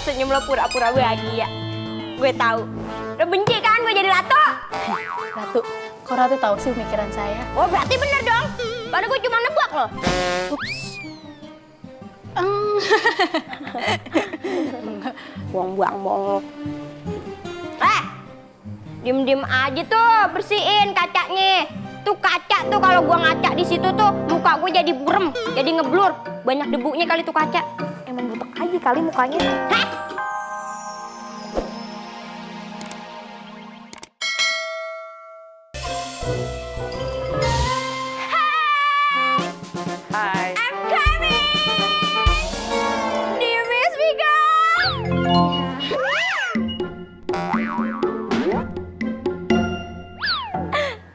senyum lo pura-pura bahagia. Gue tahu. Lo benci kan gue jadi Ratu? Ratu, kok Ratu tahu sih pemikiran saya? Oh berarti bener dong. Padahal gue cuma nebak lo. Ups. Buang-buang. Diem-diem aja tuh bersihin kacanya. Tuh kaca tuh kalau gua ngaca di situ tuh muka gue jadi burem, jadi ngeblur. Banyak debunya kali tuh kaca. Emang butek aja kali mukanya. Hah? Hai. I'm coming. Do you miss me, girl?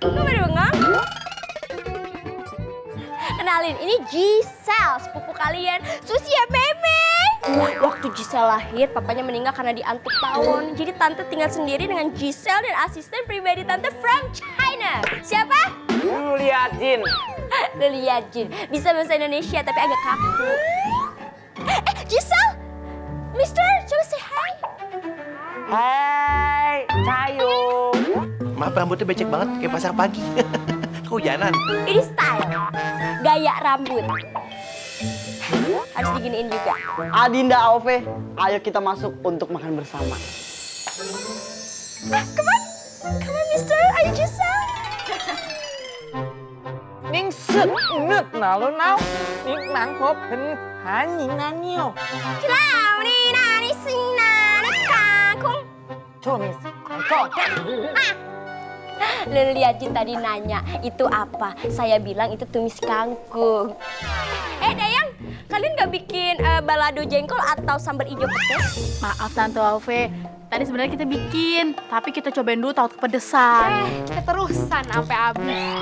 Kok pada bengong? Kenalin, ini Giselle, sepupu kalian. Susi ya, Meme. Waktu Giselle lahir, papanya meninggal karena diantuk tawon. Jadi tante tinggal sendiri dengan Giselle dan asisten pribadi tante from China. Siapa? Julia Jin. Lilia Jin. Bisa bahasa Indonesia tapi agak kaku. Giselle! Mister, coba say hi. Hai, Cayung. Maaf rambutnya becek banget kayak pasar pagi. Kehujanan. Ini style. Gaya rambut. Harus diginiin juga. Adinda AOV, ayo kita masuk untuk makan bersama. Come on, Mister. Ayo, Giselle. Ning sực nứt nào luôn nào. Ning nắng phốp hình hả nhìn nà nhiều. Ciao, Nina, ni Sina, ni Kakung. Cho mình có. Lilia Jin tadi nanya, itu apa? Saya bilang itu tumis kangkung. Dayang, kalian gak bikin balado jengkol atau sambal hijau pedas? Maaf Tante Alve, tadi sebenarnya kita bikin, tapi kita cobain dulu tahu kepedesan. Keterusan sampai habis.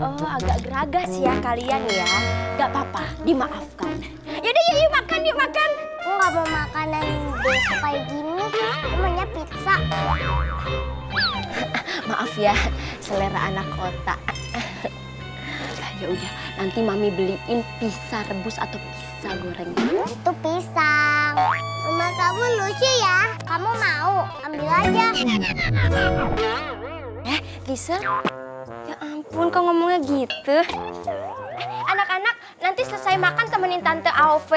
Oh, agak geragas ya kalian ya. Gak apa-apa, dimaafkan. Yaudah, yuk makan, yuk makan. Aku nggak mau makanan besok kayak gini. Aku maunya pizza. Maaf ya, selera anak kota. Ya udah, nanti mami beliin pizza rebus atau pizza goreng. Itu pisang. Rumah kamu lucu ya. Kamu mau? Ambil aja. Gisel? Ya ampun, kok ngomongnya gitu? Anak-anak, nanti selesai makan temenin Tante AOV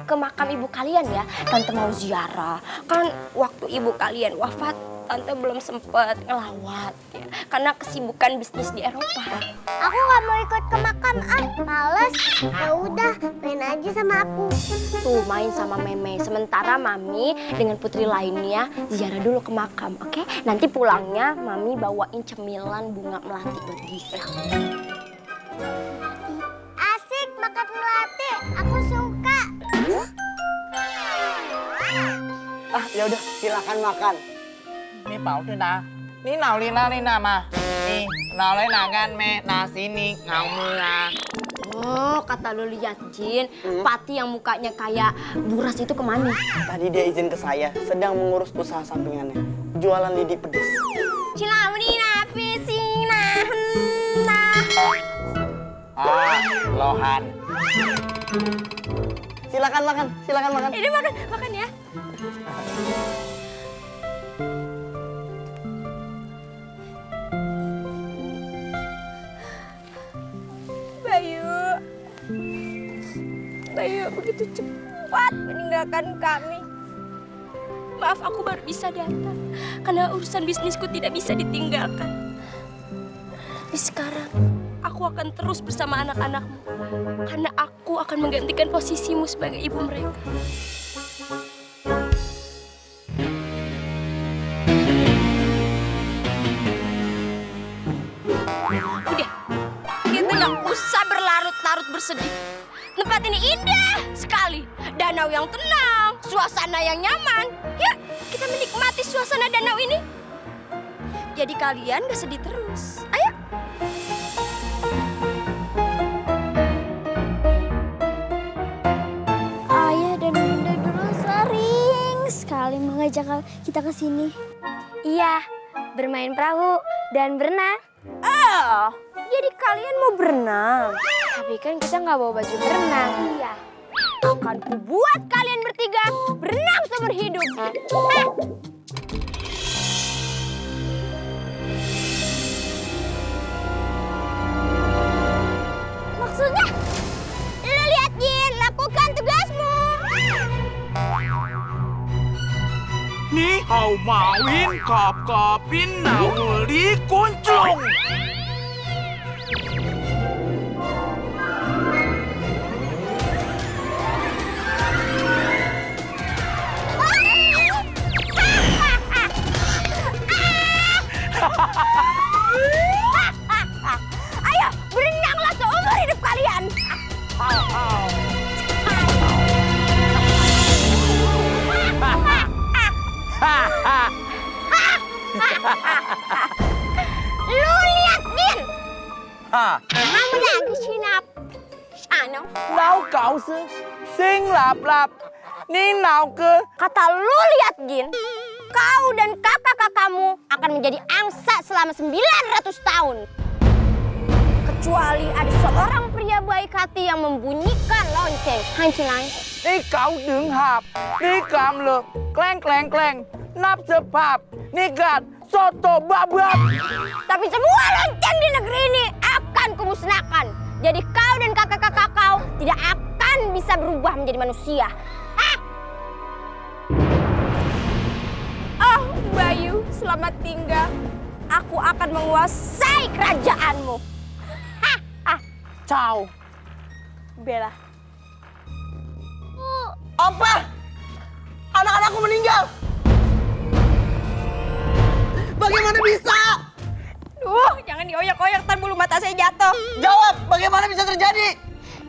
ke makam ibu kalian ya. Tante mau ziarah. Kan waktu ibu kalian wafat, Tante belum sempet ngelawat ya. Karena kesibukan bisnis di Eropa. Aku nggak mau ikut ke makam. Males. Ya udah, main aja sama aku. Tuh, main sama Meme. Sementara Mami dengan putri lainnya ziarah dulu ke makam, oke? Nanti pulangnya Mami bawain cemilan bunga melati buat Gisel. Asik makan melati. Aku suka. Ya udah, silakan makan. Ini bảo thôi nè. Ní nào Lina mà. Nih, nào lấy nà gan me, nah sini ngau mưa. Oh, kata lo lihat Jin, Pati yang mukanya kayak buras itu kemana? Tadi dia izin ke saya, sedang mengurus usaha sampingannya. Jualan lidi pedes. Cilaunina, pisina, Lohan. Silakan makan. Ini makan ya. Bayu begitu cepat meninggalkan kami. Maaf, aku baru bisa datang karena urusan bisnisku tidak bisa ditinggalkan. Tapi sekarang aku akan terus bersama anak-anakmu karena aku akan menggantikan posisimu sebagai ibu mereka. Udah, kita nggak usah berlarut-larut bersedih. Tempat ini indah sekali. Danau yang tenang, suasana yang nyaman. Ya, kita menikmati suasana danau ini. Jadi kalian gak sedih terus. Ayo. Ayah dan bunda dulu sering sekali mengajak kita ke sini. Iya, bermain perahu dan berenang. Oh, jadi kalian mau berenang? Tapi kan kita nggak bawa baju berenang. Iya. akan kubuat kalian bertiga berenang seumur hidup. Maksudnya? Lu lihat, Jin, lakukan tugasmu. Ni hao mawin kap-kapin nauli kuncung. Ayo, berenanglah seumur hidup kalian. Lu lihat, Din. Kamu lagi sinap. Ano? Nau kau se, sing lap-lap. Ni nau ke. Kata lu lihat, Gin, kau dan kakak-kakakmu akan menjadi angsa selama 900 tahun. Kecuali ada seorang pria baik hati yang membunyikan lonceng. Hancilai. Ni kau đứng hạp, ni cam lược, kleng. Nap sepap, ni gat, soto babab. Tapi semua lonceng di negeri ini akan kumusnahkan. Jadi kau dan kakak-kakak kau tidak akan bisa berubah menjadi manusia. Oh, Bayu, selamat tinggal. Aku akan menguasai kerajaanmu. Ciao. Bella. Apa? Anak-anakku meninggal. Bagaimana bisa? Duh, jangan dioyak-oyak, ntar bulu mata saya jatuh. Jawab, bagaimana bisa terjadi?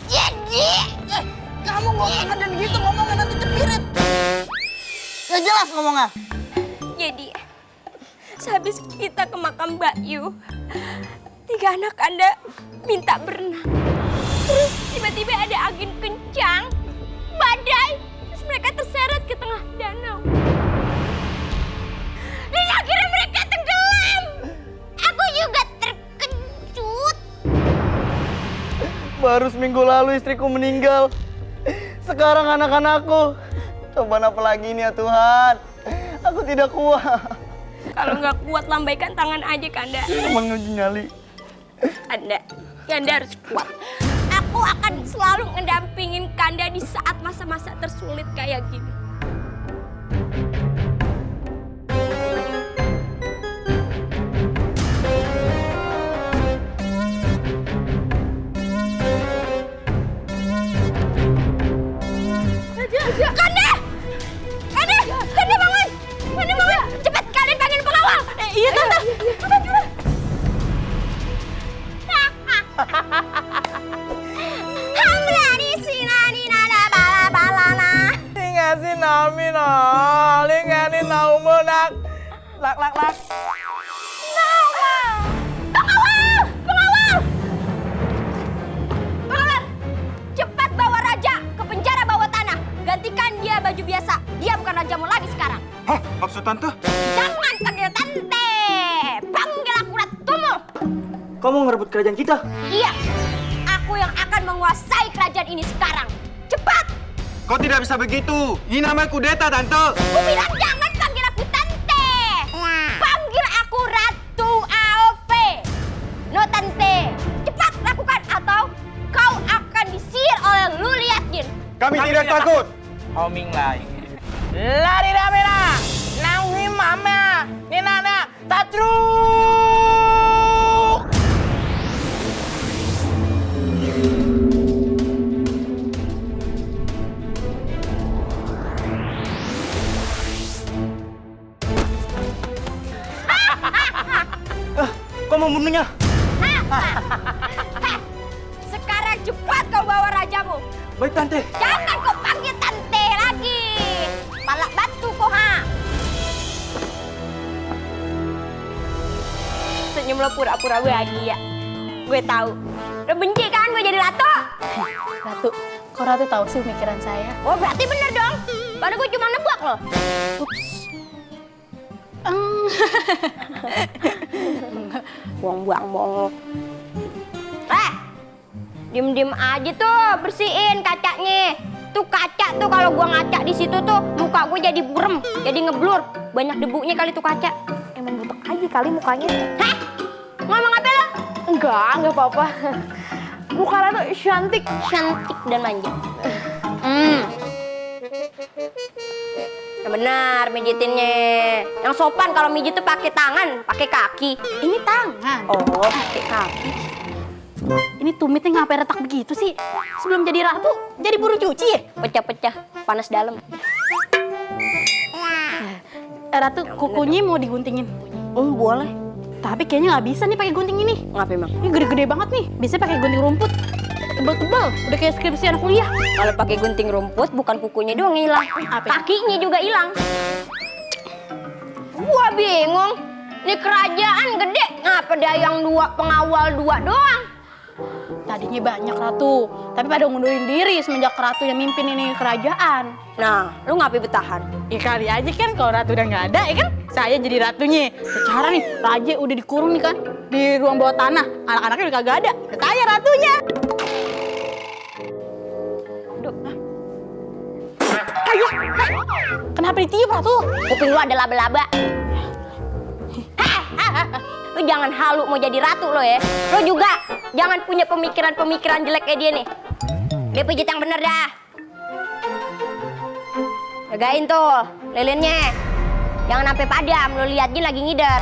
Jadi, Kamu nggak usah dan gitu ngomongnya nanti cepirit. Ya jelas ngomongnya. jadi, sehabis kita ke makam Mbak Yu, 3 anak Anda minta berenang. Terus tiba-tiba ada angin kencang, badai, terus mereka terseret ke tengah danau. Dan akhirnya mereka tenggelam. Aku juga terkejut. Baru seminggu lalu istriku meninggal. Sekarang anak-anakku. Cobaan apa lagi ini ya Tuhan? Aku tidak kuat. Kalau nggak kuat, lambaikan tangan aja, Kanda. Cuma nguji nyali. Anda harus kuat. Aku akan selalu ngedampingin Kanda di saat masa-masa tersulit kayak gini. Kanda! Kanda! Kanda bangun! Kanda bangun! Cepat kalian panggil pengawal! Iya, Tante. Cepat, cepat. Hamla di sini nada bala-balana. Lingasi nami no, lingani nau menak. Lak. Pengawal! Pengawal! Pengawal! Cepat bawa raja ke penjara bawah tanah. Gantikan dia baju biasa. Dia bukan rajamu lagi sekarang. Hah, maksud tante? Jangan panggil tante. Panggil aku ratumu. Kamu ngerebut kerajaan kita? Iya. Aku yang akan menguasai kerajaan ini sekarang. Cepat! Kau tidak bisa begitu. Ini namanya kudeta, tante. Aku bilang jangan panggil aku tante. Panggil aku Ratu AOV. No tante. Cepat lakukan atau kau akan disihir oleh Luliat Jin. Kami tidak takut. Hao Ming Lai. Lari damena. Nang ni mama. Ni nana. Tatru. Kau mau membunuhnya? Sekarang cepat kau bawa rajamu. Baik tante. Jangan kau panggil tante lagi. Palak batu kau, ha. Senyum lo pura-pura bahagia. Gue tahu. Lo benci kan gue jadi ratu? Ratu, kok Ratu tahu sih pikiran saya? Oh, berarti bener dong. Padahal gue cuma nebak loh. Buang-buang. Diem-diem aja tuh, bersihin kacanya. Tuh kaca tuh kalau gua ngaca di situ tuh muka gue jadi burem, jadi ngeblur. Banyak debunya kali tuh kaca. Emang butek aja kali mukanya. Hah? Ngomong apa lo? Enggak apa-apa. Muka Ratu cantik. Cantik dan manja. Yang benar mijitinnya. Yang sopan kalau mijit tuh pakai tangan, pakai kaki. Ini tangan. Oh, pakai kaki. Ini tumitnya ngapain retak begitu sih? Sebelum jadi ratu, jadi buru cuci ya? Pecah-pecah, panas dalam. Ratu, kukunya mau diguntingin. Boleh. Tapi kayaknya nggak bisa nih pakai gunting ini. Ngapa emang? Ini gede-gede banget nih. Biasanya pakai gunting rumput. Tebal-tebal, udah kayak skripsi anak kuliah. Kalau pakai gunting rumput bukan kukunya doang yang hilang, Apa? kakinya juga hilang. Gua bingung. Ini kerajaan gede, ngapa dayang dua, pengawal dua doang? Tadinya banyak ratu, tapi pada ngundurin diri semenjak ratu yang mimpin ini kerajaan. Nah, lu ngapain bertahan? Ya kali aja kan kalau ratu udah nggak ada, ya kan? Saya jadi ratunya. Secara nih, raja udah dikurung nih kan di ruang bawah tanah. Anak-anaknya udah kagak ada. Ya saya ratunya. Aduh, ayo, kenapa ditiup ratu? Kuping lu ada laba-laba. Lu jangan halu mau jadi ratu lo ya. Lu juga jangan punya pemikiran-pemikiran jelek kayak dia nih. Dia pijit yang bener dah. Jagain tuh lilinnya. Jangan sampai padam, lu lihat Jin lagi ngider.